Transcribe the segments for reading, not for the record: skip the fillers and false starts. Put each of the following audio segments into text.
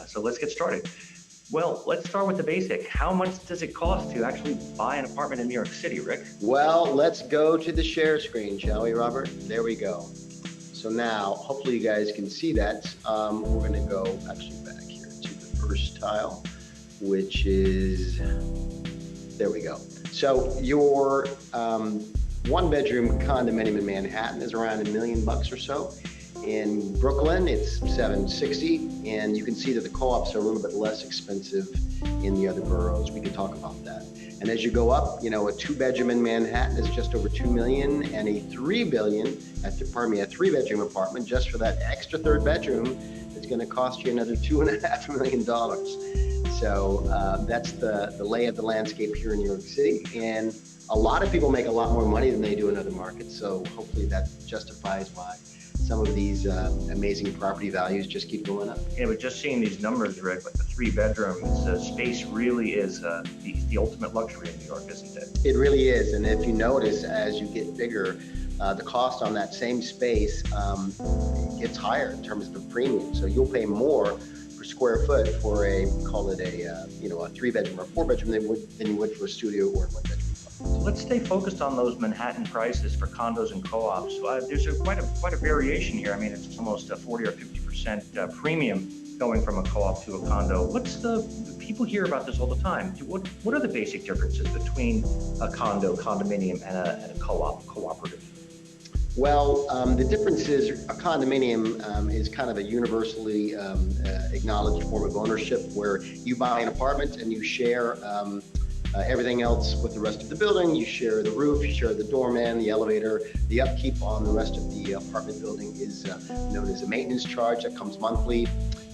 So let's get started. Well, let's start with the basic. How much does it cost to actually buy an apartment in New York City, Rick? Well, let's go to the share screen, shall we, Robert? There we go. So now, hopefully you guys can see that. We're going to go actually back here to the first tile, which is, there we go. So your one-bedroom condominium in Manhattan is around $1 million or so. In Brooklyn, it's $760, and you can see that the co-ops are a little bit less expensive in the other boroughs. We can talk about that. And as you go up, you know, a two-bedroom in Manhattan is just over $2 million, and a three-bedroom apartment just for that extra third bedroom is going to cost you another $2.5 million. So that's the lay of the landscape here in New York City, and a lot of people make a lot more money than they do in other markets. So hopefully that justifies why some of these amazing property values just keep going up. Yeah, but just seeing these numbers, Rick, like the three bedrooms, space really is the ultimate luxury in New York, isn't it? It really is. And if you notice, as you get bigger, the cost on that same space gets higher in terms of the premium. So you'll pay more per square foot for a three bedroom or four bedroom than you would for a studio or a one bedroom. So let's stay focused on those Manhattan prices for condos and co-ops. There's quite a variation here. I mean, it's almost a 40 or 50% premium going from a co-op to a condo. People hear about this all the time. What are the basic differences between a condominium, and a cooperative? Well, the difference is a condominium is kind of a universally acknowledged form of ownership where you buy an apartment and you share everything else with the rest of the building. You share the roof, you share the doorman, the elevator. The upkeep on the rest of the apartment building is known as a maintenance charge that comes monthly.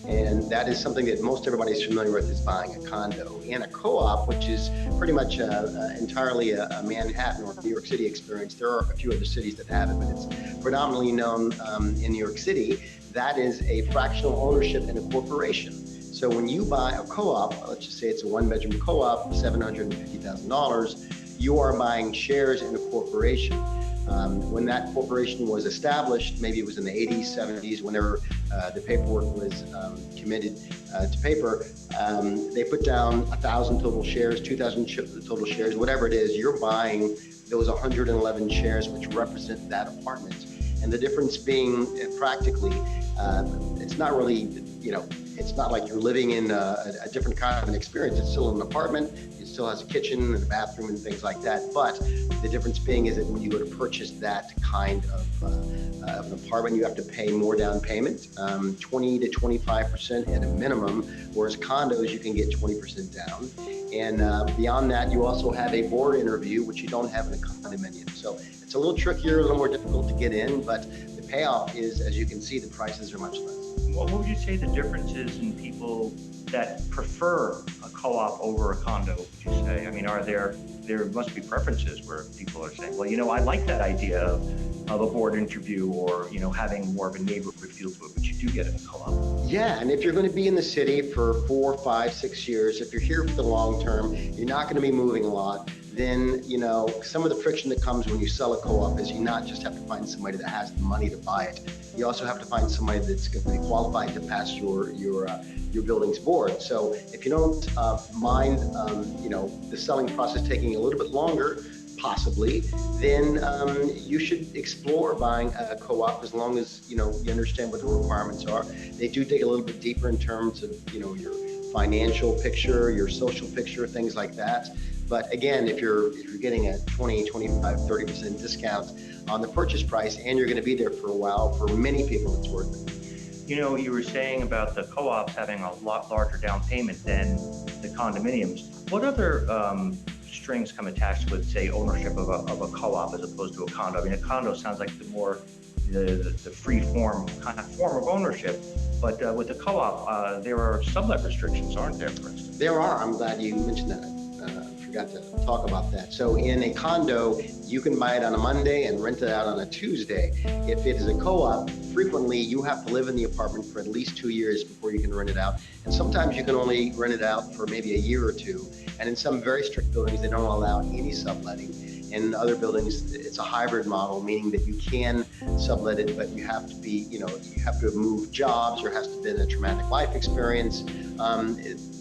And that is something that most everybody's familiar with, is buying a condo. And a co-op, which is pretty much entirely a Manhattan or New York City experience. There are a few other cities that have it, but it's predominantly known in New York City. That is a fractional ownership in a corporation. So when you buy a co-op, let's just say it's a one-bedroom co-op, $750,000, you are buying shares in a corporation. When that corporation was established, maybe it was in the 80s, 70s, whenever the paperwork was committed to paper, they put down 1,000 total shares, 2,000 total shares, whatever it is, you're buying those 111 shares which represent that apartment. And the difference being practically, it's not really, it's not like you're living in a different kind of an experience. It's still an apartment. It still has a kitchen and a bathroom and things like that. But the difference being is that when you go to purchase that kind of an apartment, you have to pay more down payment, 20 to 25% at a minimum, whereas condos, you can get 20% down. And beyond that, you also have a board interview, which you don't have in a condominium. So it's a little trickier, a little more difficult to get in, but the payoff is, as you can see, the prices are much less. What would you say the difference is in people that prefer a co-op over a condo, would you say? I mean, there must be preferences where people are saying, well, I like that idea of a board interview or, having more of a neighborhood feel to it, but you do get in a co-op. Yeah, and if you're going to be in the city for 4, 5, 6 years, if you're here for the long term, you're not going to be moving a lot, then, some of the friction that comes when you sell a co-op is you not just have to find somebody that has the money to buy it. You also have to find somebody that's going to be qualified to pass your building's board. So if you don't mind, the selling process taking a little bit longer, possibly, then you should explore buying a co-op as long as, you understand what the requirements are. They do dig a little bit deeper in terms of, your financial picture, your social picture, things like that. But again, if you're getting a 20, 25, 30% discount on the purchase price and you're going to be there for a while, for many people, it's worth it. You were saying about the co-ops having a lot larger down payment than the condominiums. What other strings come attached with, say, ownership of a co-op as opposed to a condo? I mean, a condo sounds like the more the free form kind of form of ownership, but with the co-op, there are sublet restrictions, aren't there, for instance? There are. I'm glad you mentioned that. Forgot to talk about that. So in a condo, you can buy it on a Monday and rent it out on a Tuesday. If it is a co-op, frequently you have to live in the apartment for at least 2 years before you can rent it out. And sometimes you can only rent it out for maybe a year or two. And in some very strict buildings, they don't allow any subletting. And in other buildings, it's a hybrid model, meaning that you can sublet it, but you have to be, you have to have moved jobs, or has to have been a traumatic life experience.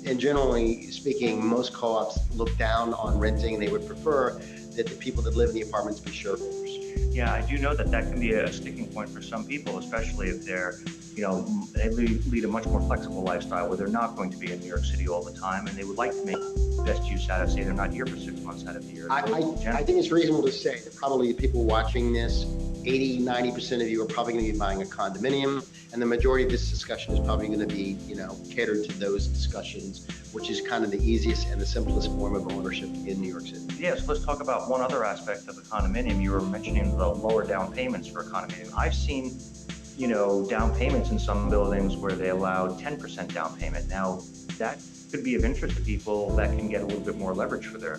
And generally speaking, most co-ops look down on renting, and they would prefer that the people that live in the apartments be shareholders. Yeah, I do know that can be a sticking point for some people, especially if they're, they lead a much more flexible lifestyle where they're not going to be in New York City all the time, and they would like to make best use out of, say, they're not here for 6 months out of the year. I think it's reasonable to say that probably the people watching this, 80–90% of you are probably going to be buying a condominium, and the majority of this discussion is probably going to be, catered to those discussions, which is kind of the easiest and the simplest form of ownership in New York City. Yes, let's talk about one other aspect of a condominium. You were mentioning the lower down payments for a condominium. I've seen, down payments in some buildings where they allow 10% down payment. Now, that could be of interest to people that can get a little bit more leverage for their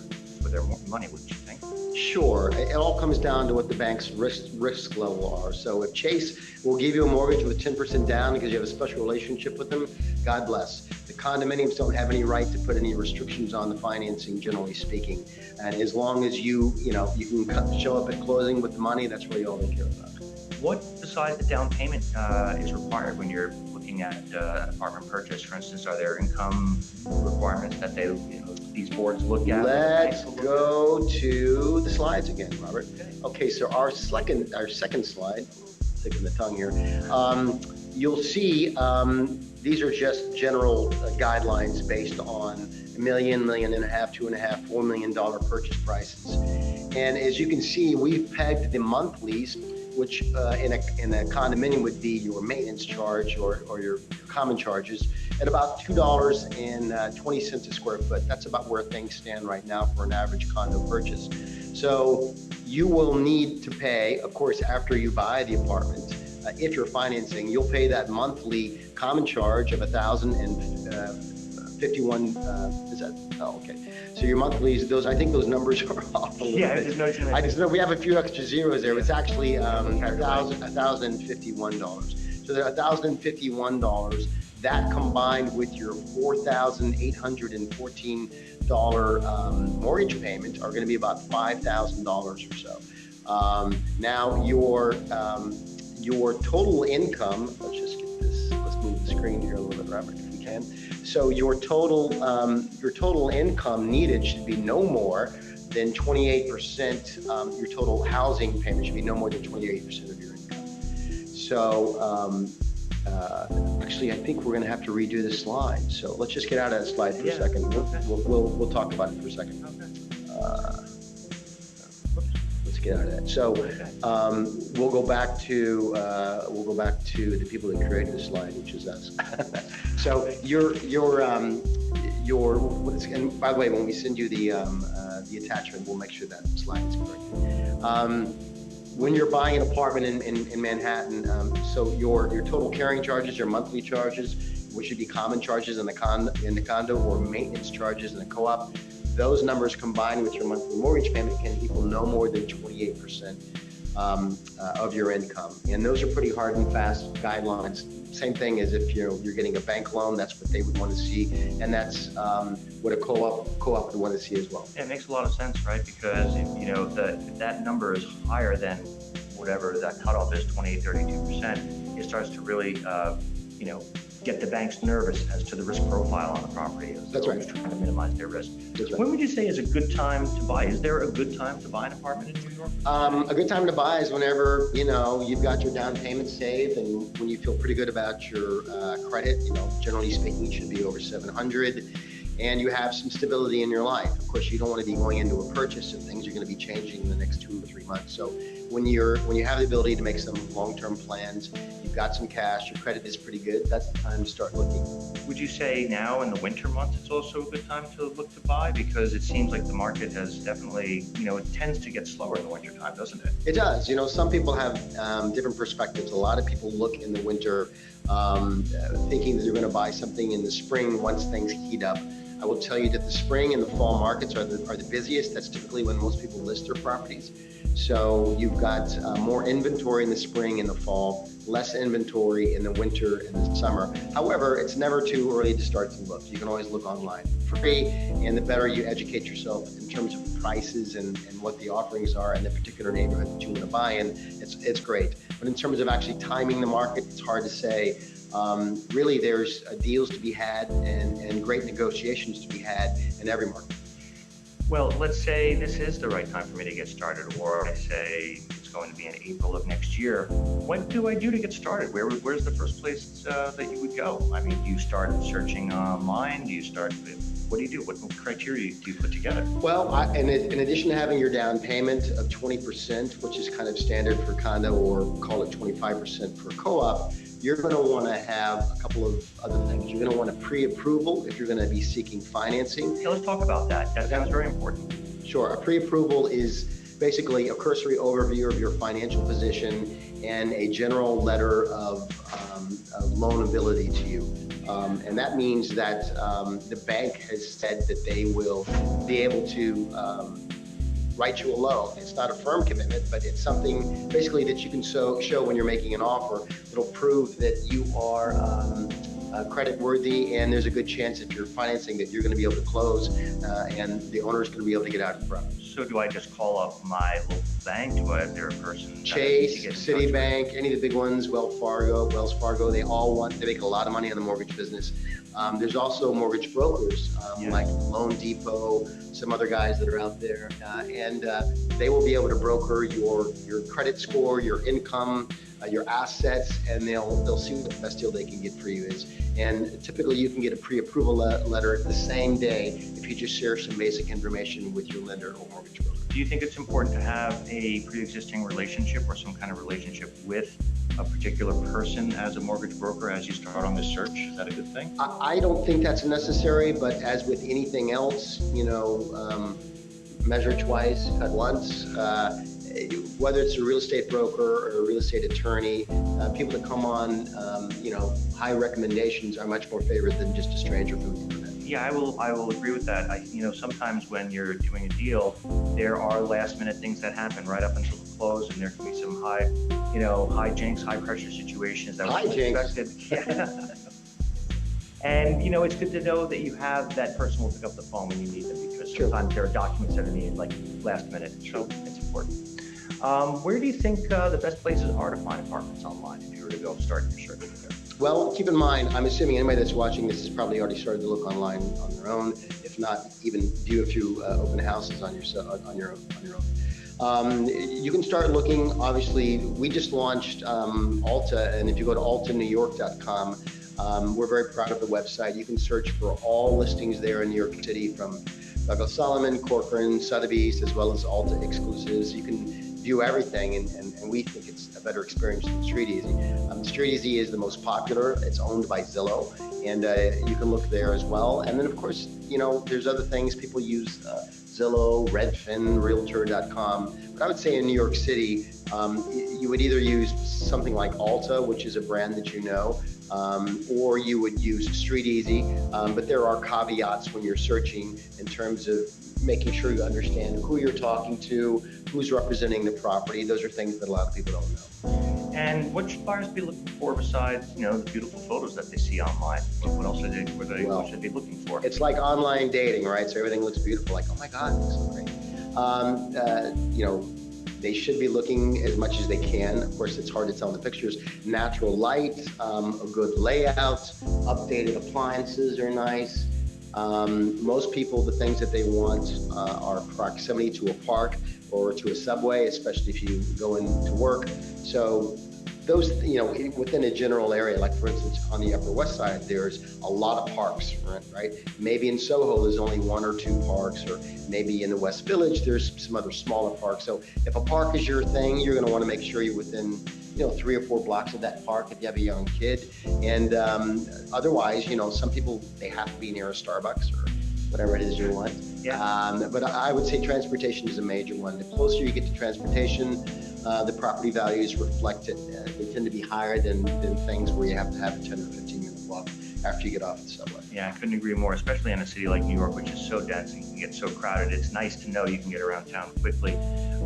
money, wouldn't you think? Sure. It all comes down to what the bank's risk level are. So if Chase will give you a mortgage with 10% down because you have a special relationship with them, God bless. The condominiums don't have any right to put any restrictions on the financing, generally speaking. And as long as you can show up at closing with the money, that's really all they care about. What besides the down payment is required when you're looking at an apartment purchase? For instance, are there income requirements that these boards look at? Let's go to the slides again, Robert. Okay, so our second slide, sticking the tongue here. You'll see these are just general guidelines based on $1 million, $1.5 million, $2.5 million, $4 million purchase prices. And as you can see, we've pegged the monthlies, which in a condominium would be your maintenance charge or your common charges, at about $2.20 a square foot. That's about where things stand right now for an average condo purchase. So you will need to pay, of course, after you buy the apartment, if you're financing, you'll pay that monthly common charge of $1,051. Is that? Oh, okay. So your monthlies, I think those numbers are off a little bit. I just know we have a few extra zeros there. It's actually $1,051. So they're $1,051. That combined with your $4,814 mortgage payment are going to be about $5,000 or so. Now your total income. Let's just get this. Let's move the screen here a little bit, Robert, if we can. So your total income needed should be no more than 28%. Your total housing payment should be no more than 28% of your income. So actually, I think we're going to have to redo the slide. So let's just get out of that slide for a second. We'll talk about it for a second. Let's get out of that. So we'll go back to the people that created the slide, which is us. So and by the way, when we send you the attachment, we'll make sure that slide is correct. When you're buying an apartment in Manhattan, so your total carrying charges, your monthly charges, which should be common charges in the condo or maintenance charges in a co-op, those numbers combined with your monthly mortgage payment can equal no more than 28% of your income. And those are pretty hard and fast guidelines. Same thing as if you're getting a bank loan, that's what they would want to see. And that's what a co-op would want to see as well. Yeah, it makes a lot of sense, right? Because if that number is higher than whatever that cutoff is, 28, 32%, it starts to really, get the banks nervous as to the risk profile on the property. That's right. Trying to minimize their risk. That's right. When would you say is a good time to buy? Is there a good time to buy an apartment in New York? A good time to buy is whenever, you've got your down payment saved and when you feel pretty good about your credit, generally speaking, it should be over 700. And you have some stability in your life. Of course, you don't want to be going into a purchase and things are going to be changing in the next 2 or 3 months. So when you have the ability to make some long-term plans, you've got some cash, your credit is pretty good, that's the time to start looking. Would you say now in the winter months it's also a good time to look to buy? Because it seems like the market has definitely, it tends to get slower in the winter time, doesn't it? It does. Some people have different perspectives. A lot of people look in the winter thinking that they're going to buy something in the spring once things heat up. I will tell you that the spring and the fall markets are the busiest. That's typically when most people list their properties. So you've got more inventory in the spring and the fall, less inventory in the winter and the summer. However, it's never too early to start to look. You can always look online free, and the better you educate yourself in terms of prices and what the offerings are in the particular neighborhood that you want to buy in, it's great. But in terms of actually timing the market, it's hard to say. Really, there's deals to be had and great negotiations to be had in every market. Well, let's say this is the right time for me to get started, or I say it's going to be in April of next year. What do I do to get started? Where's the first place that you would go? I mean, do you start searching online? What do you do? What criteria do you put together? Well, in addition to having your down payment of 20%, which is kind of standard for condo, or call it 25% for co-op, you're going to want to have a couple of other things. You're going to want a pre-approval if you're going to be seeking financing. Yeah, let's talk about that. That sounds very important. Sure. A pre-approval is basically a cursory overview of your financial position and a general letter of loan ability to you. And that means that the bank has said that they will be able to write you a loan. It's not a firm commitment, but it's something basically that you can show when you're making an offer. It'll prove that you are credit worthy, and there's a good chance if you're financing that you're going to be able to close, and the owner is going to be able to get out in front. So do I just call up my local bank? Is there a person? Chase, Citibank, any of the big ones, Wells Fargo, they make a lot of money on the mortgage business. There's also mortgage brokers like Loan Depot, some other guys that are out there, and they will be able to broker your credit score, your income, your assets, and they'll see what the best deal they can get for you is. And typically you can get a pre-approval letter the same day if you just share some basic information with your lender or mortgage broker. Do you think it's important to have a pre-existing relationship or some kind of relationship with a particular person as a mortgage broker as you start on this search? Is that a good thing? I don't think that's necessary, but as with anything else, measure twice, cut once. Whether it's a real estate broker or a real estate attorney, people that come on, high recommendations are much more favored than just a stranger from the internet. Yeah, I will agree with that. Sometimes when you're doing a deal, there are last minute things that happen right up until the close, and there can be some hijinks, high pressure situations that were expected. Yeah. And it's good to know that you have that person will pick up the phone when you need them, because sometimes there are documents that are needed like last minute. So it's important. Where do you think the best places are to find apartments online if you were to go start your search there? Well, keep in mind, I'm assuming anybody that's watching this has probably already started to look online on their own, if not even view a few open houses on your own. You can start looking. Obviously, we just launched Alta, and if you go to altanewyork.com, we're very proud of the website. You can search for all listings there in New York City, from Douglas Elliman, Corcoran, Sotheby's, as well as Alta exclusives. You can view everything, and we think it's a better experience than StreetEasy. StreetEasy is the most popular. It's owned by Zillow, and you can look there as well. And then, of course, there's other things. People use Zillow, Redfin, Realtor.com. But I would say in New York City, you would either use something like Alta, which is a brand that or you would use StreetEasy. But there are caveats when you're searching in terms of making sure you understand who you're talking to, who's representing the property. Those are things that a lot of people don't know. And what should buyers be looking for besides, the beautiful photos that they see online? What else should they be looking for? It's like online dating, right? So everything looks beautiful. Like, oh my God, it looks so great. They should be looking as much as they can. Of course, it's hard to tell in the pictures. Natural light, a good layout, updated appliances are nice. Most people, the things that they want are proximity to a park or to a subway, especially if you go into work. So those, within a general area, like for instance, on the Upper West Side, there's a lot of parks, right? Maybe in Soho, there's only one or two parks, or maybe in the West Village, there's some other smaller parks. So if a park is your thing, you're gonna wanna make sure you're within 3 or 4 blocks of that park if you have a young kid. And otherwise, some people, they have to be near a Starbucks or whatever it is you want. Yeah. But I would say transportation is a major one. The closer you get to transportation, the property values reflect it. They tend to be higher than things where you have to have a 10 or 15 minute walk. after you get off the subway. Yeah, I couldn't agree more, especially in a city like New York, which is so dense and can get so crowded. It's nice to know you can get around town quickly.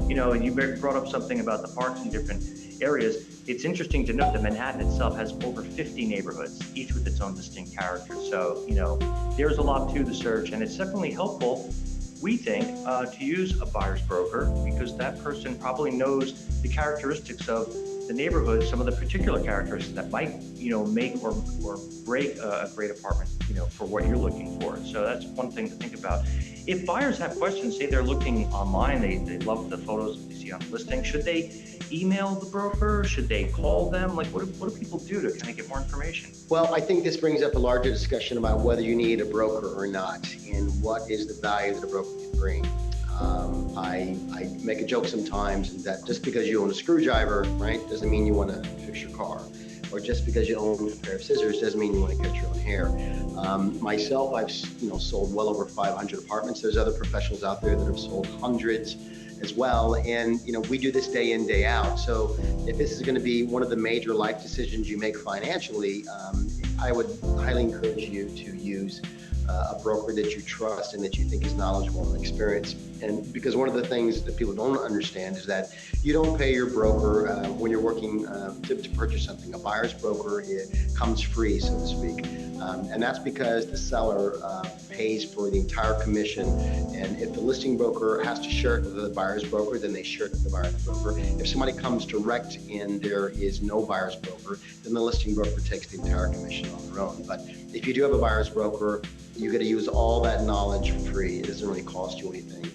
You know, and you brought up something about the parks in different areas. It's interesting to note that Manhattan itself has over 50 neighborhoods, each with its own distinct character. So, you know, there's a lot to the search, and it's definitely helpful, we think, to use a buyer's broker, because that person probably knows the characteristics of the neighborhood, some of the particular characteristics that might, you know, make or break a great apartment, you know, for what you're looking for. So that's one thing to think about. If buyers have questions, say they're looking online, they love the photos they see on the listing, should they email the broker? Should they call them? Like, what do people do to kind of get more information? Well, I think this brings up a larger discussion about whether you need a broker or not, and what is the value that a broker can bring. I make a joke sometimes that just because you own a screwdriver, right, doesn't mean you want to fix your car. Or just because you own a pair of scissors doesn't mean you want to cut your own hair. Myself, I've sold well over 500 apartments. There's other professionals out there that have sold hundreds as well, and we do this day in, day out. So if this is going to be one of the major life decisions you make financially, I would highly encourage you to use a broker that you trust and that you think is knowledgeable and experienced. And because one of the things that people don't understand is that you don't pay your broker when you're working to purchase something. A buyer's broker, it comes free, so to speak. And that's because the seller pays for the entire commission. And if the listing broker has to share it with the buyer's broker, then they share it with the buyer's broker. If somebody comes direct and there is no buyer's broker, then the listing broker takes the entire commission on their own. But if you do have a buyer's broker, you got to use all that knowledge for free. It doesn't really cost you anything.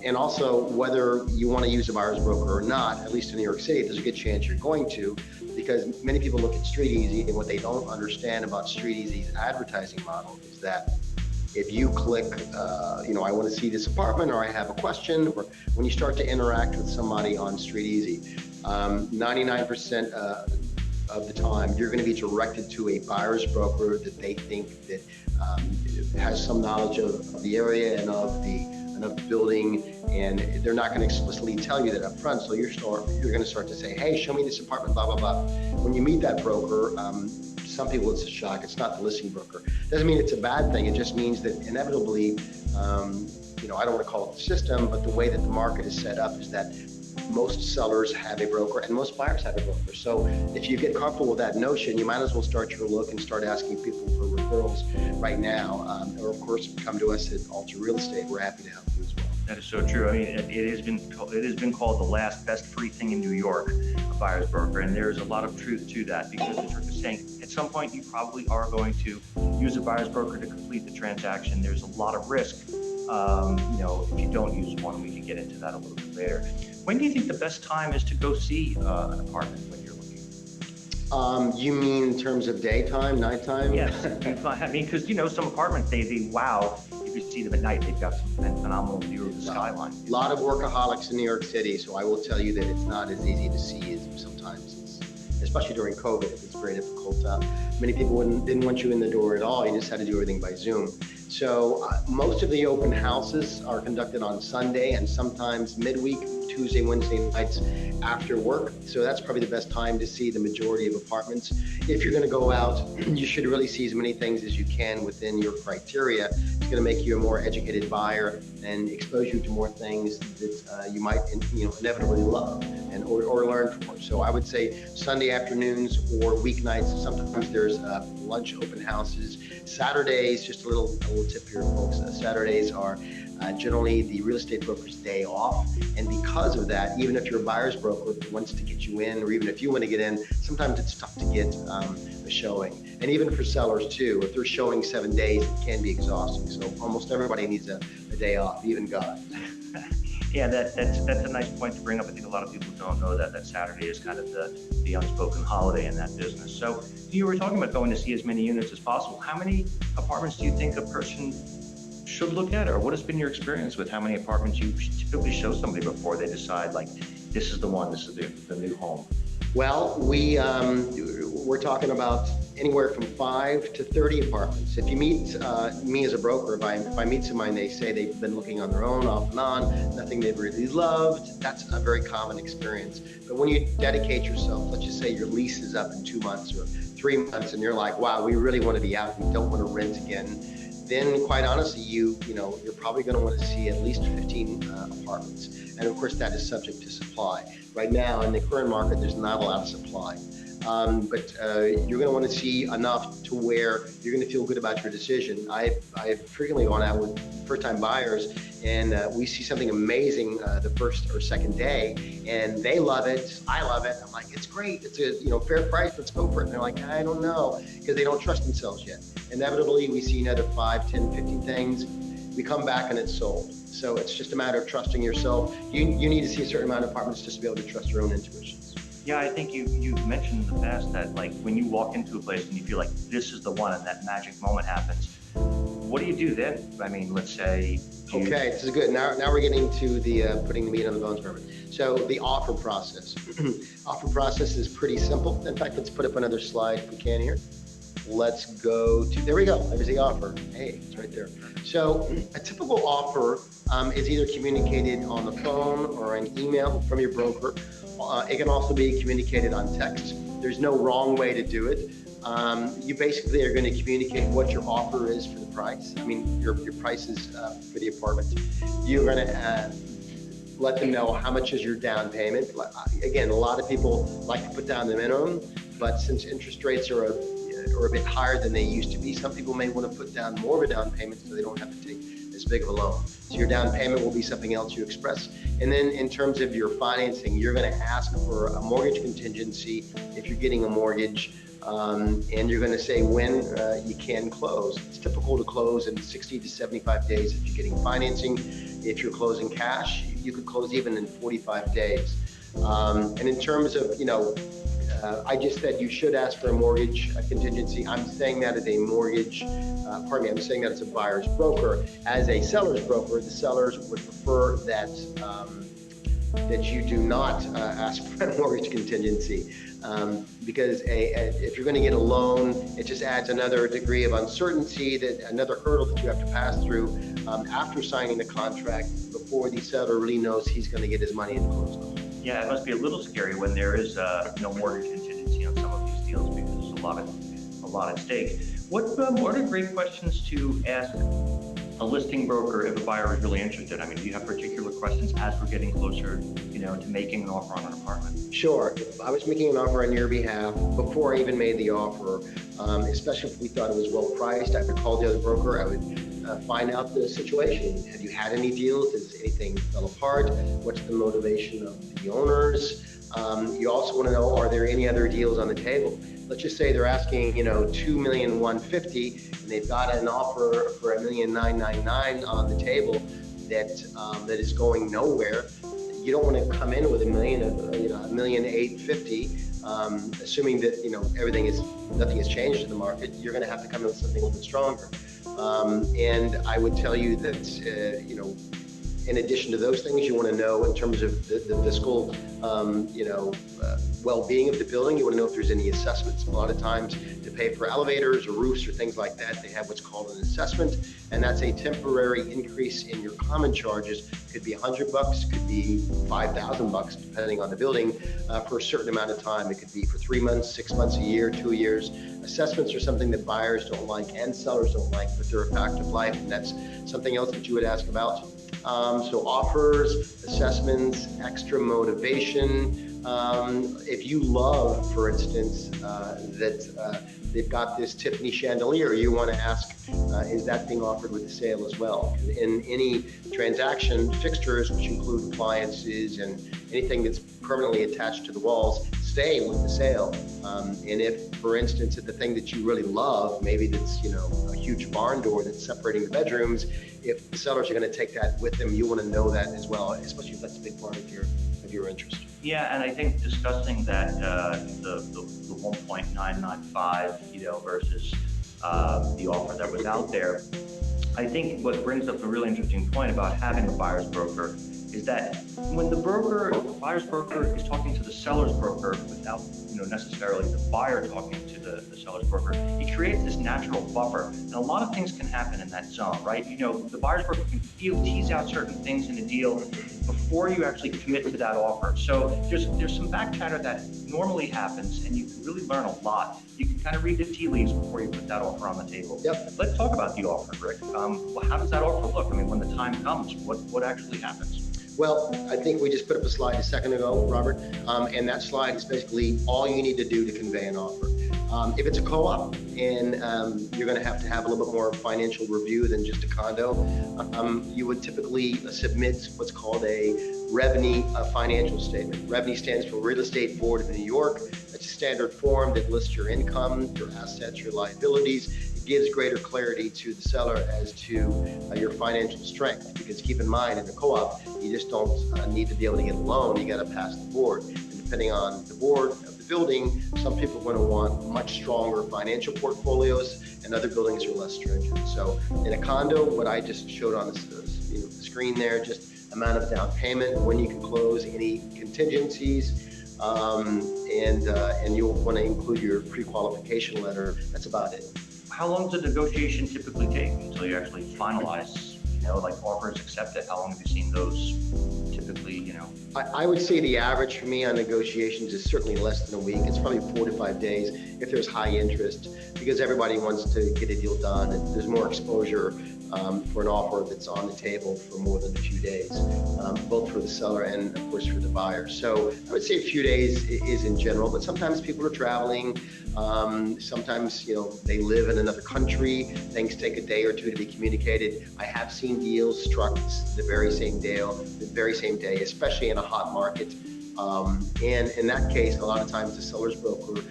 And also, whether you want to use a buyer's broker or not, at least in New York City, there's a good chance you're going to, because many people look at StreetEasy, and what they don't understand about StreetEasy's advertising model is that if you click, I want to see this apartment, or I have a question, or when you start to interact with somebody on StreetEasy, 99% of the time, you're going to be directed to a buyer's broker that they think that has some knowledge of the area and of the building, and they're not going to explicitly tell you that up front. So you're going to start to say, hey, show me this apartment, blah, blah, blah. When you meet that broker, some people it's a shock. It's not the listing broker. Doesn't mean it's a bad thing. It just means that inevitably, I don't want to call it the system, but the way that the market is set up is that most sellers have a broker and most buyers have a broker. So if you get comfortable with that notion, you might as well start your look and start asking people for referrals right now. Or of course, come to us at Alta Real Estate. We're happy to help you as well. That is so true. I mean, it has been called the last best free thing in New York, a buyer's broker, and there's a lot of truth to that, because as Rick is saying, at some point you probably are going to use a buyer's broker to complete the transaction. There's a lot of risk, if you don't use one. We can get into that a little bit later. When do you think the best time is to go see an apartment when you're looking? You mean in terms of daytime, nighttime? Yes. I mean, because some apartments, they wow. If you see them at night, they've got some phenomenal view of the skyline. A lot of workaholics in New York City, so I will tell you that it's not as easy to see as sometimes. Especially during COVID, it's very difficult. Many people didn't want you in the door at all. You just had to do everything by Zoom. So most of the open houses are conducted on Sunday and sometimes midweek, Tuesday, Wednesday nights after work. So that's probably the best time to see the majority of apartments. If you're going to go out, you should really see as many things as you can within your criteria. It's going to make you a more educated buyer and expose you to more things that you might inevitably love or learn from. So I would say Sunday afternoons or weeknights. Sometimes there's lunch open houses. Saturdays, just a little tip here, folks. Saturdays are generally the real estate broker's day off, and because of that, even if your buyer's broker wants to get you in, or even if you want to get in, sometimes it's tough to get a showing. And even for sellers too, if they're showing 7 days, it can be exhausting. So almost everybody needs a day off, even God. Yeah, that's a nice point to bring up. I think a lot of people don't know that Saturday is kind of the unspoken holiday in that business. So you were talking about going to see as many units as possible. How many apartments do you think a person should look at, or what has been your experience with how many apartments you typically show somebody before they decide, like, this is the one, this is the new home? Well, we're talking about anywhere from 5 to 30 apartments. If you meet me as a broker, if I meet somebody and they say they've been looking on their own, off and on, nothing they've really loved, that's a very common experience. But when you dedicate yourself, let's just say your lease is up in 2 months or 3 months, and you're like, wow, we really want to be out, we don't want to rent again, then quite honestly, you're probably going to want to see at least 15 apartments. And of course, that is subject to supply. Right now, in the current market, there's not a lot of supply. But you're going to want to see enough to where you're going to feel good about your decision. I've frequently gone out with first-time buyers, and we see something amazing the first or second day, and they love it. I love it. I'm like, it's great. It's a fair price. Let's go for it. And they're like, I don't know, because they don't trust themselves yet. Inevitably, we see another 5, 10, 15 things. We come back and it's sold. So it's just a matter of trusting yourself. You need to see a certain amount of apartments just to be able to trust your own intuitions. Yeah, I think you've mentioned in the past that like when you walk into a place and you feel like this is the one and that magic moment happens, what do you do then? I mean, let's say. Okay, this is good. Now we're getting to the putting the meat on the bones part of it. So the offer process. Offer process is pretty simple. In fact, let's put up another slide if we can here. Let's go to, there we go, there's the offer. Hey, it's right there. So a typical offer is either communicated on the phone or an email from your broker. It can also be communicated on text. There's no wrong way to do it. You basically are going to communicate what your offer is for the price. I mean, your prices for the apartment. You're going to let them know how much is your down payment. Again, a lot of people like to put down the minimum, but since interest rates are a bit higher than they used to be, some people may want to put down more of a down payment so they don't have to take as big of a loan. So your down payment will be something else you express. And then in terms of your financing, you're going to ask for a mortgage contingency if you're getting a mortgage, and you're going to say when you can close. It's typical to close in 60 to 75 days if you're getting financing. If you're closing cash, you could close even in 45 days. And in terms of, I just said you should ask for a mortgage contingency. I'm saying that as a mortgage, I'm saying that as a buyer's broker. As a seller's broker, the sellers would prefer that that you do not ask for a mortgage contingency, because if you're going to get a loan, it just adds another degree of uncertainty, another hurdle that you have to pass through after signing the contract before the seller really knows he's going to get his money in close costs. Yeah, it must be a little scary when there is no mortgage contingency on some of these deals because there's a lot at stake. What are great questions to ask a listing broker if a buyer is really interested? I mean, do you have particular questions as we're getting closer, to making an offer on an apartment? Sure. If I was making an offer on your behalf before I even made the offer, especially if we thought it was well priced, I would call the other broker. I would find out the situation. Have you had any deals? Has anything fell apart? What's the motivation of the owners? You also want to know, are there any other deals on the table? Let's just say they're asking, $2,150,000, and they've got an offer for $1,999,000 on the table that is going nowhere. You don't want to come in with $1,850,000, assuming that nothing has changed in the market. You're going to have to come in with something a little bit stronger. And I would tell you that in addition to those things, you want to know in terms of the fiscal, well-being of the building. You want to know if there's any assessments. A lot of times to pay for elevators or roofs or things like that, they have what's called an assessment, and that's a temporary increase in your common charges. Could be $100, could be $5,000, depending on the building, for a certain amount of time. It could be for 3 months, 6 months, a year, 2 years. Assessments are something that buyers don't like and sellers don't like, but they're a fact of life, and that's something else that you would ask about. So offers, assessments, extra motivation. If you love, for instance, that they've got this Tiffany chandelier, you want to ask, is that being offered with the sale as well? In any transaction, fixtures, which include appliances and anything that's permanently attached to the walls, stay with the sale. And if, for instance, the thing that you really love, maybe that's a huge barn door that's separating the bedrooms, if the sellers are going to take that with them, you want to know that as well, especially if that's a big part of your interest. Yeah, and I think discussing that the 1.995, versus the offer that was out there, I think what brings up a really interesting point about having a buyer's broker is that when the buyer's broker is talking to the seller's broker without, necessarily the buyer talking to the seller's broker, he creates this natural buffer. And a lot of things can happen in that zone, right? The buyer's broker can tease out certain things in a deal before you actually commit to that offer. So there's some back chatter that normally happens, and you can really learn a lot. You can kind of read the tea leaves before you put that offer on the table. Yep. Let's talk about the offer, Rick. How does that offer look? I mean, when the time comes, what actually happens? Well, I think we just put up a slide a second ago, Robert, and that slide is basically all you need to do to convey an offer. If it's a co-op and you're going to have a little bit more financial review than just a condo, you would typically submit what's called a REVNY financial statement. REVNY stands for Real Estate Board of New York. It's a standard form that lists your income, your assets, your liabilities. It gives greater clarity to the seller as to your financial strength, because keep in mind, in a co-op, you just don't need to be able to get a loan. You got to pass the board, and depending on the board of the building, some people are going to want much stronger financial portfolios, and other buildings are less stringent. So in a condo, what I just showed on the screen there, just amount of down payment, when you can close, any contingencies, and you'll want to include your pre-qualification letter. That's about it. How long does the negotiation typically take until you actually finalize, like offers accepted? How long have you seen those typically, I would say the average for me on negotiations is certainly less than a week. It's probably 4 to 5 days if there's high interest, because everybody wants to get a deal done, and there's more exposure for an offer that's on the table for more than a few days, both for the seller and of course for the buyer. So I would say a few days is in general, but sometimes people are traveling. Sometimes, they live in another country. Things take a day or two to be communicated. I have seen deals struck the very same day, especially in a hot market. And in that case, a lot of times the seller's broker,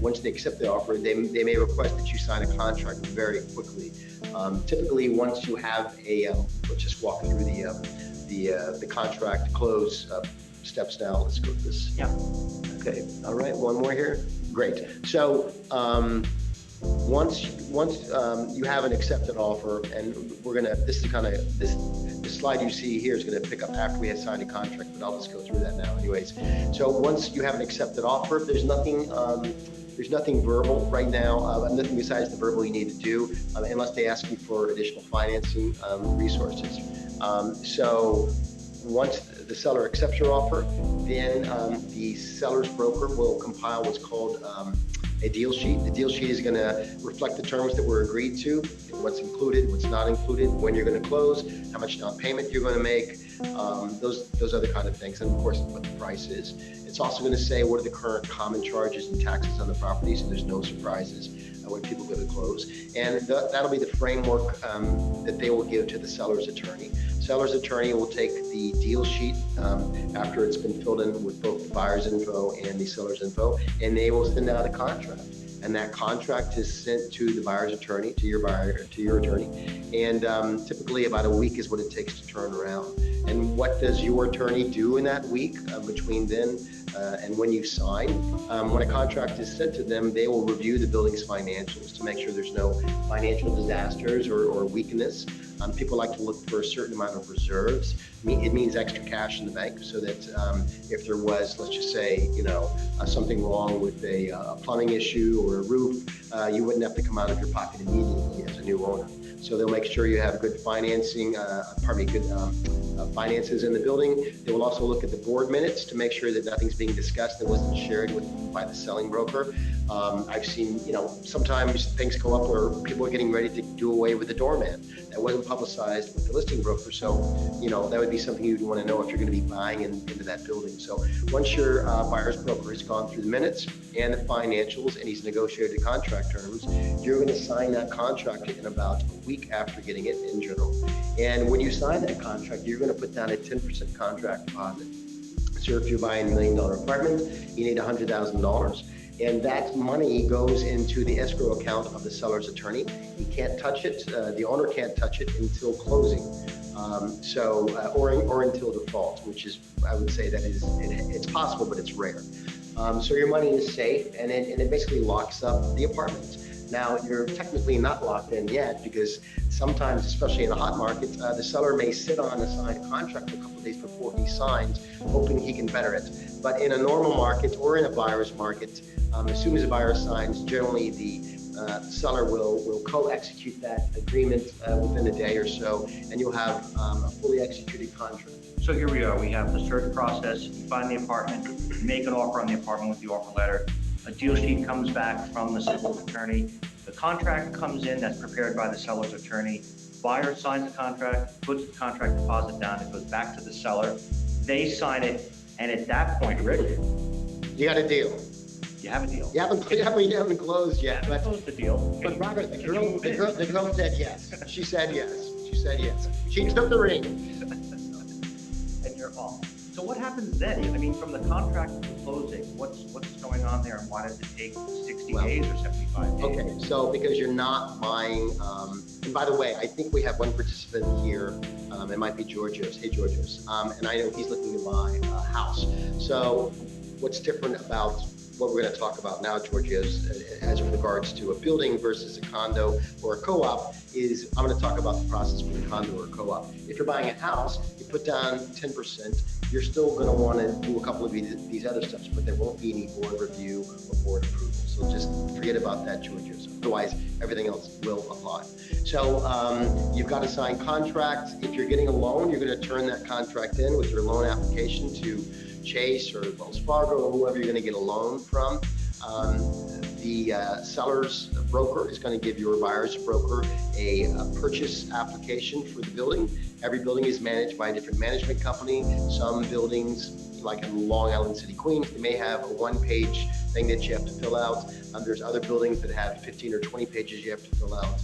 once they accept the offer, they may request that you sign a contract very quickly. Typically, once you have let's just walk through the contract close steps now. Let's go to this. Yeah. Okay. All right. One more here. Great. So once you have an accepted offer, and this slide you see here is going to pick up after we had signed a contract, but I'll just go through that now anyways. So once you have an accepted offer, there's nothing verbal right now, nothing besides the verbal you need to do, unless they ask you for additional financing resources. So once the seller accepts your offer, then the seller's broker will compile what's called a deal sheet. The deal sheet is going to reflect the terms that were agreed to, what's included, what's not included, when you're going to close, how much down payment you're going to make, those other kind of things, and of course what the price is. It's also going to say what are the current common charges and taxes on the property, so there's no surprises when people go to close. And that'll be the framework that they will give to the seller's attorney. Seller's attorney will take the deal sheet after it's been filled in with both the buyer's info and the seller's info, and they will send out a contract. And that contract is sent to the buyer's attorney, to your attorney. And typically about a week is what it takes to turn around. And what does your attorney do in that week between then and when you sign? When a contract is sent to them, they will review the building's financials to make sure there's no financial disasters or weakness. People like to look for a certain amount of reserves. It means extra cash in the bank, so that if there was, let's just say, something wrong with a plumbing issue or a roof, you wouldn't have to come out of your pocket immediately as a new owner. So they'll make sure you have good financing, finances in the building. They will also look at the board minutes to make sure that nothing's being discussed that wasn't shared by the selling broker. I've seen, sometimes things go up where people are getting ready to do away with the doorman. That wasn't publicized with the listing broker, so that would be something you'd want to know if you're going to be buying into that building. So once your buyer's broker has gone through the minutes and the financials and he's negotiated contract terms, you're going to sign that contract in about a week after getting it in general. And when you sign that contract, you're going to put down a 10% contract deposit. So if you're buying $1 million apartment, you need $100,000. And that money goes into the escrow account of the seller's attorney. He can't touch it. The owner can't touch it until closing, or until default, which is, I would say, it's possible, but it's rare. So your money is safe, and it basically locks up the apartment. Now, you're technically not locked in yet because sometimes, especially in a hot market, the seller may sit on a signed contract for a couple of days before he signs, hoping he can better it. But in a normal market or in a buyer's market, as soon as a buyer signs, generally the seller will co-execute that agreement within a day or so, and you'll have a fully executed contract. So here we are. We have the search process. You find the apartment, you make an offer on the apartment with the offer letter. A deal sheet comes back from the seller's attorney. The contract comes in that's prepared by the seller's attorney. Buyer signs the contract, puts the contract deposit down. It goes back to the seller. They sign it, and at that point, Rick, you got a deal. You have a deal. You haven't closed yet. But closed the deal. But Robert, the girl said yes. She said yes. She said yes. She took the ring. And you're off. So what happens then? I mean, from the contract to the closing, what's going on there, and why does it take 60 days or 75 days? Okay, so because you're not buying, and by the way, I think we have one participant here. It might be Georgios. Hey, Georgios. And I know he's looking to buy a house. So what's different about what we're going to talk about now, Georgios, as regards to a building versus a condo or a co-op, is I'm going to talk about the process for a condo or a co-op. If you're buying a house, you put down 10%. You're still going to want to do a couple of these other steps, but there won't be any board review or board approval. So just forget about that, Georgios. Otherwise, everything else will apply. So you've got to sign contracts. If you're getting a loan, you're going to turn that contract in with your loan application to Chase or Wells Fargo or whoever you're going to get a loan from. The seller's broker is going to give your buyer's broker a purchase application for the building. Every building is managed by a different management company. Some buildings, like in Long Island City, Queens, they may have a one-page thing that you have to fill out. There's other buildings that have 15 or 20 pages you have to fill out.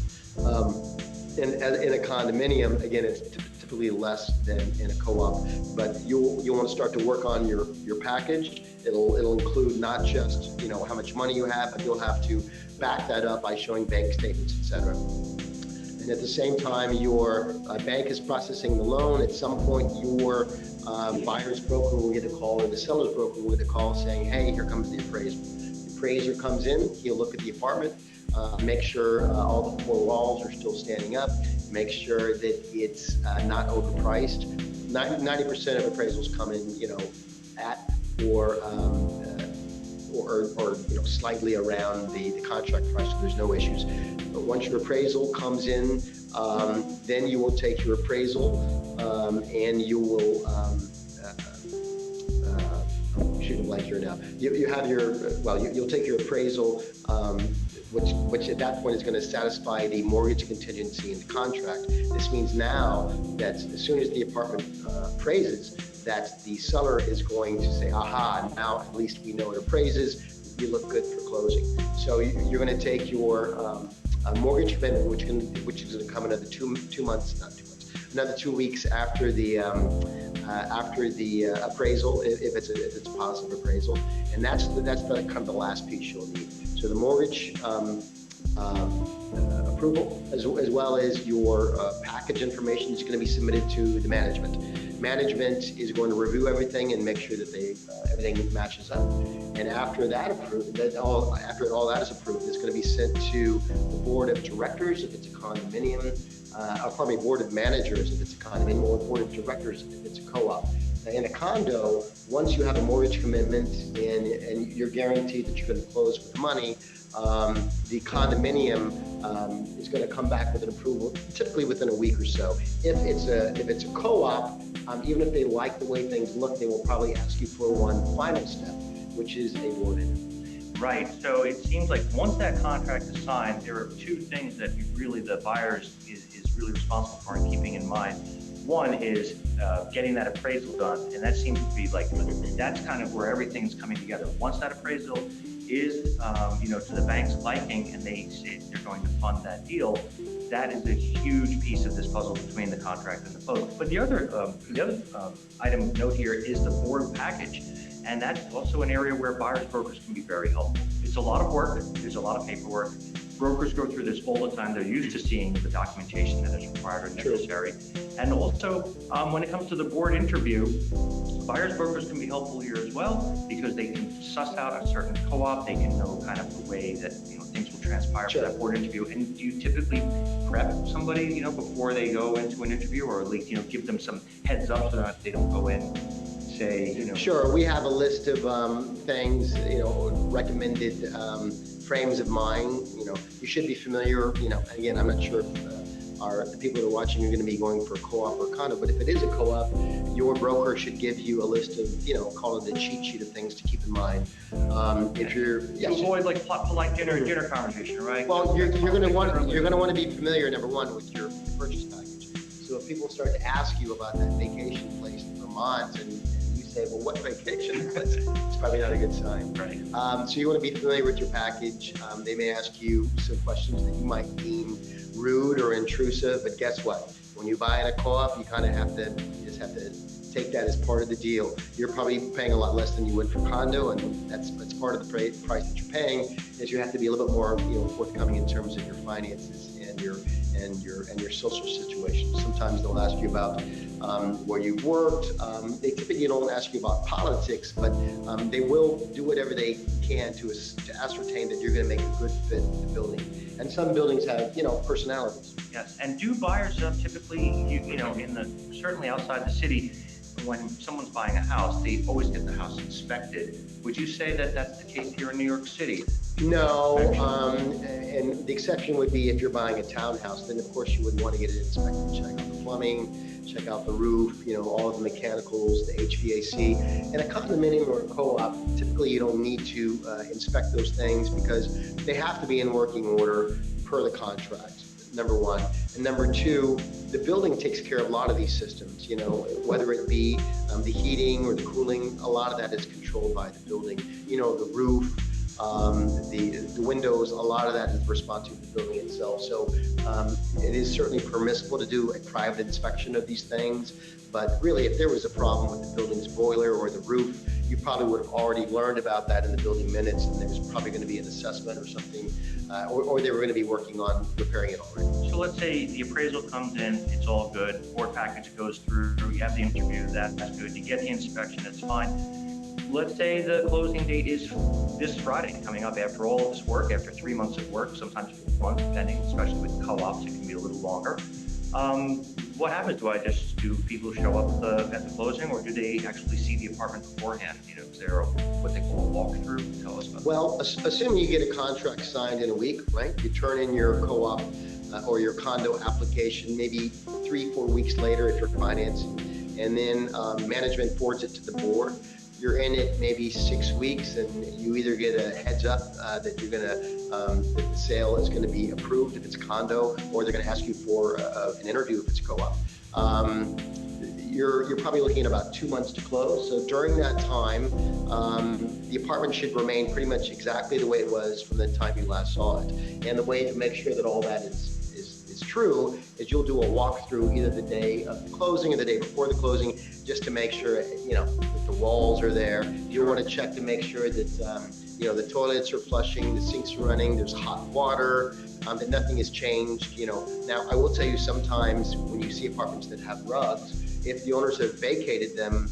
And in a condominium, again, it's typically less than in a co-op, but you'll want to start to work on your package. It'll include not just how much money you have, but you'll have to back that up by showing bank statements, etc. And at the same time, your bank is processing the loan. At some point, your buyer's broker will get a call, or the seller's broker will get a call saying, "Hey, here comes the appraiser." The appraiser comes in. He'll look at the apartment. Make sure all the four walls are still standing up. Make sure that it's not overpriced. 90% of appraisals come in, at or slightly around the contract price, so there's no issues. But once your appraisal comes in, then you will take your appraisal and you will. I'm shooting blank here now. You have your you'll take your appraisal. Which at that point is going to satisfy the mortgage contingency in the contract. This means now that as soon as the apartment appraises, that the seller is going to say, aha, now at least we know it appraises, we look good for closing. So you're going to take your mortgage commitment, which is going to come another another 2 weeks after the appraisal, if it's a positive appraisal, and that's the kind of the last piece you'll need. So the mortgage approval, as well as your package information, is going to be submitted to the management. Management is going to review everything and make sure that everything matches up. And after that after all that is approved, it's going to be sent to the board of directors if it's a condominium. Board of managers if it's a condominium, or board of directors if it's a co-op. In a condo, once you have a mortgage commitment and you're guaranteed that you're going to close with the money, the condominium is going to come back with an approval, typically within a week or so. If it's a co-op, even if they like the way things look, they will probably ask you for one final step, which is a board interview. Right. So it seems like once that contract is signed, there are two things that really the buyers is really responsible for and keeping in mind. One is getting that appraisal done, and that seems to be that's kind of where everything's coming together. Once that appraisal is to the bank's liking, and they say they're going to fund that deal, that is a huge piece of this puzzle between the contract and the close. But the other item note here is the board package, and that's also an area where buyers brokers can be very helpful. It's a lot of work. There's a lot of paperwork. Brokers go through this all the time. They're used to seeing the documentation that is required or necessary. And also, when it comes to the board interview, buyers brokers can be helpful here as well, because they can suss out a certain co-op. They can know kind of the way that things will transpire for that board interview. And do you typically prep somebody, before they go into an interview, or at least, give them some heads up so that they don't go in, say, Sure, we have a list of things, recommended frames of mind. You should be familiar, again, I'm not sure if the people that are watching are going to be going for a co-op or condo, but if it is a co-op, your broker should give you a list of, call it a cheat sheet of things to keep in mind. If you're to avoid like polite dinner conversation, right? Well, you're going to want to be familiar, number one, with your purchase package. So if people start to ask you about that vacation place in Vermont, and you say, well, what vacation place? It's probably not a good sign. Right. So you want to be familiar with your package. They may ask you some questions that you might deem rude or intrusive, but guess what? When you buy in a co-op, you kind of have to take that as part of the deal. You're probably paying a lot less than you would for condo, and that's part of the price that you're paying. Is you have to be a little bit more forthcoming in terms of your finances and your social situation. Sometimes they'll ask you about where you've worked. They typically don't ask you about politics, but they will do whatever they can to ascertain that you're going to make a good fit with the building. And some buildings have, personalities. Yes, and do buyers typically, certainly outside the city, when someone's buying a house, they always get the house inspected. Would you say that that's the case here in New York City? No, and the exception would be if you're buying a townhouse, then of course you would want to get it inspected, check out the plumbing, check out the roof, all of the mechanicals, the HVAC. In a condominium or a co-op, typically you don't need to inspect those things because they have to be in working order per the contract, number one. And number two, the building takes care of a lot of these systems, whether it be the heating or the cooling, a lot of that is controlled by the building. The roof, the windows, a lot of that is responsive to the building itself. So it is certainly permissible to do a private inspection of these things, but really if there was a problem with the building's boiler or the roof, you probably would have already learned about that in the building minutes, and there's probably going to be an assessment or something, or they were going to be working on repairing it already. So let's say the appraisal comes in, it's all good, board package goes through, you have the interview, that's good, you get the inspection, it's fine. Let's say the closing date is this Friday coming up after all of this work, after 3 months of work, sometimes 4 months, depending, especially with co-ops, it can be a little longer. What happens? Do people show up at the closing, or do they actually see the apartment beforehand? Is there what they call a walkthrough? Tell us about that. Well, assuming you get a contract signed in a week, right? You turn in your co-op or your condo application maybe 3-4 weeks later if you're financing, and then management forwards it to the board. You're in it maybe 6 weeks, and you either get a heads up that you're gonna that the sale is going to be approved if it's a condo, or they're going to ask you for an interview if it's a co-op. You're probably looking at about 2 months to close. So during that time, the apartment should remain pretty much exactly the way it was from the time you last saw it. And the way to make sure that all that is true is you'll do a walkthrough either the day of the closing or the day before the closing, just to make sure that the walls are there. You want to check to make sure that the toilets are flushing, the sinks are running, there's hot water, that nothing has changed. Now I will tell you, sometimes when you see apartments that have rugs, if the owners have vacated them,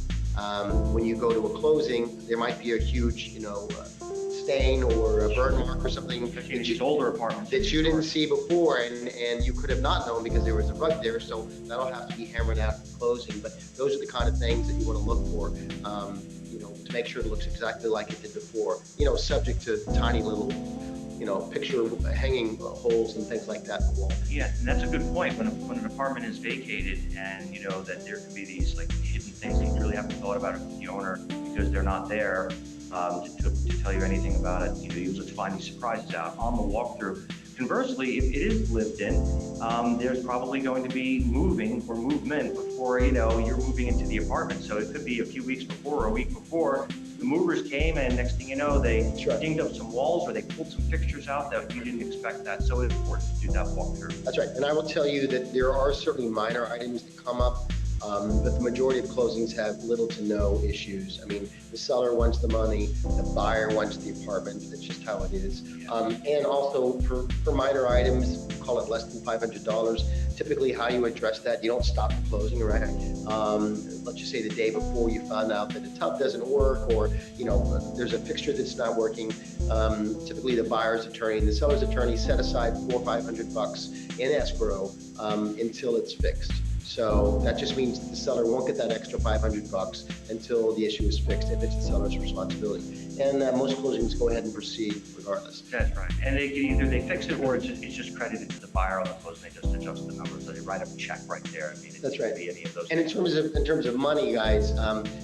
when you go to a closing, there might be a huge stain or a burn mark or something These older apartments that you didn't see before, and you could have not known because there was a rug there. So that'll have to be hammered out at the closing. But those are the kind of things that you want to look for, to make sure it looks exactly like it did before. Subject to tiny little, picture hanging holes and things like that in the wall. Yeah, and that's a good point. When an apartment is vacated, and that there can be these like hidden things that you really haven't thought about it with the owner because they're not there. To tell you anything about it, you usually find these surprises out on the walkthrough. Conversely, if it is lived in, there's probably going to be moving or movement before you're moving into the apartment. So it could be a few weeks before or a week before the movers came, and next thing you know, they dinged up some walls or they pulled some fixtures out that you didn't expect that. So it's important to do that walkthrough. That's right, and I will tell you that there are certainly minor items that come up but the majority of closings have little to no issues. I mean, the seller wants the money, the buyer wants the apartment. That's just how it is. And also for minor items, call it less than $500. Typically, how you address that, you don't stop the closing, right? Let's just say the day before you found out that the tub doesn't work, or there's a fixture that's not working. Typically, the buyer's attorney and the seller's attorney set aside $400 or $500 in escrow until it's fixed. So that just means the seller won't get that extra $500 until the issue is fixed, if it's the seller's responsibility. And most closings go ahead and proceed regardless. That's right. And either they fix it, or it's just credited to the buyer on the closing. They just adjust the numbers, so they write up a check right there. I mean, that's right. Be any of those and in terms of money, guys,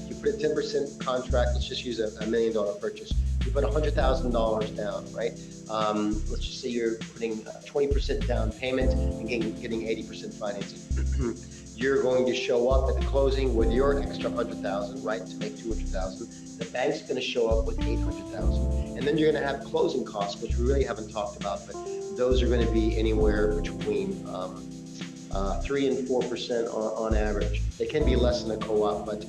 you put a 10% contract. Let's just use a $1 million purchase. You put $100,000 down, right? Let's just say you're putting 20% down payment and getting 80% financing. You're going to show up at the closing with your extra $100,000, right, to make $200,000. The bank's going to show up with $800,000, and then you're going to have closing costs, which we really haven't talked about, but those are going to be anywhere between 3 and 4% on average. They can be less than a co-op, but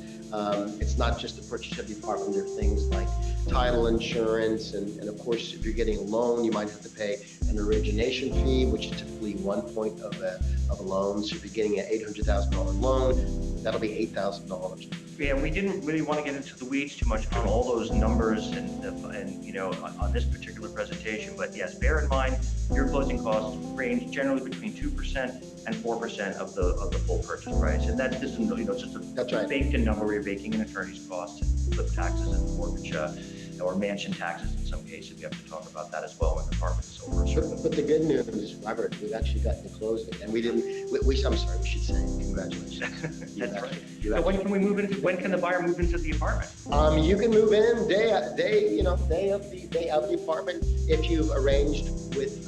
it's not just the purchase of the apartment. There are things like title insurance, and of course, if you're getting a loan, you might have to pay an origination fee, which is typically 1 point of a loan. So if you're getting an $800,000 loan, that'll be $8,000. Yeah, we didn't really want to get into the weeds too much on all those numbers and on this particular presentation, but yes, bear in mind your closing costs range generally between 2% and 4% of the full purchase price, and that isn't just a baked-in number where you're baking in attorney's costs and flip taxes and mortgage or mansion taxes. In some cases, we have to talk about that as well when the apartment is over. But the good news, Robert, we've actually gotten the closing, and we should say congratulations. That's right. So when can the buyer move into the apartment? You can move in day of the apartment if you've arranged with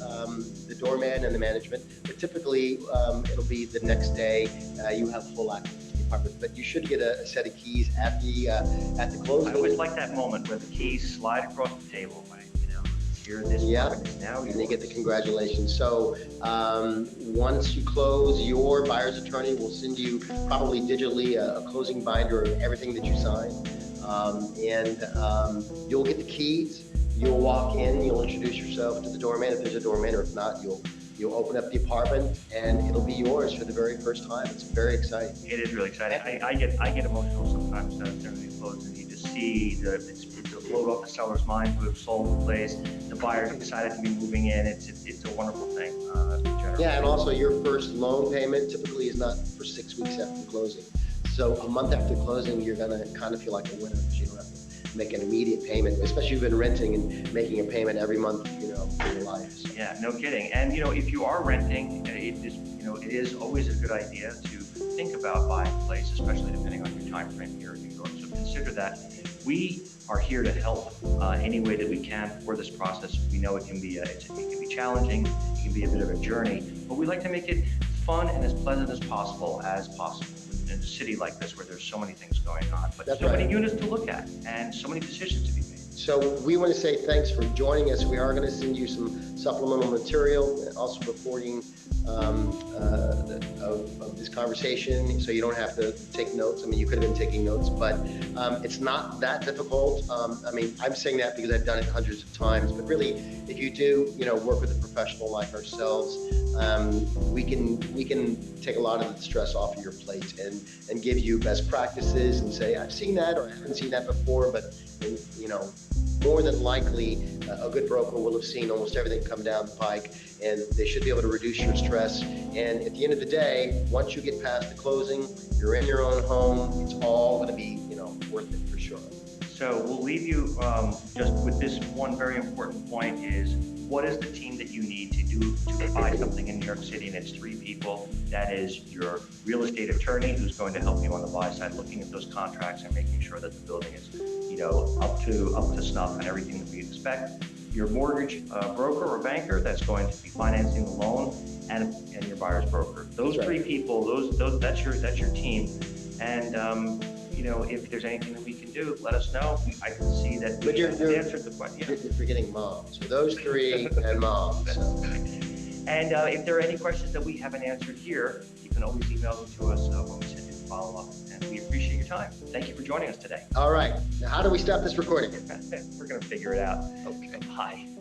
the doorman and the management. But typically, it'll be the next day. You have full access to the apartment, but you should get a set of keys at the closing. I always like that moment where the keys slide across the table. Here, this apartment is now yours. And they get the congratulations. So once you close, your buyer's attorney will send you probably digitally a closing binder of everything that you signed, and you'll get the keys. You'll walk in, you'll introduce yourself to the doorman if there's a doorman, or if not, you'll open up the apartment and it'll be yours for the very first time. It's very exciting. It is really exciting. I get emotional sometimes during these closings, and you just see it's blow off the seller's mind who have sold the place. The buyer's excited to be moving in. It's a wonderful thing. Yeah, and also your first loan payment typically is not for 6 weeks after the closing. So a month after closing, you're gonna kind of feel like a winner because you don't have to make an immediate payment, especially if you've been renting and making a payment every month, for your life. So. Yeah, no kidding. And if you are renting, it is always a good idea to think about buying a place, especially depending on your time frame here in New York. So consider that. We are here to help any way that we can for this process. We know it can be challenging, it can be a bit of a journey, but we like to make it fun and as pleasant as possible in a city like this where there's so many things going on, but many units to look at and so many decisions to be made. So we want to say thanks for joining us. We are going to send you some supplemental material and also recording of this conversation, so you don't have to take notes. I mean, you could have been taking notes, but it's not that difficult. I mean, I'm saying that because I've done it hundreds of times, but really, if you do, work with a professional like ourselves, we can take a lot of the stress off of your plate and give you best practices and say, I've seen that, or I haven't seen that before, but more than likely, a good broker will have seen almost everything come down the pike, and they should be able to reduce your stress. And at the end of the day, once you get past the closing, you're in your own home, it's all going to be, worth it for sure. So we'll leave you just with this one very important point is, what is the team that you need to buy something in New York City? And it's 3 people. That is your real estate attorney, who's going to help you on the buy side, looking at those contracts and making sure that the building is, up to snuff and everything that we expect. Your mortgage broker or banker that's going to be financing the loan, and your buyer's broker. Those 3 people, that's your team. And if there's anything that we can do, let us know. I can see that we answered the question. You're forgetting moms. So those 3 and moms. So. And if there are any questions that we haven't answered here, you can always email them to us when we send you follow up. And we appreciate your time. Thank you for joining us today. All right. Now, how do we stop this recording? We're going to figure it out. Okay. Bye.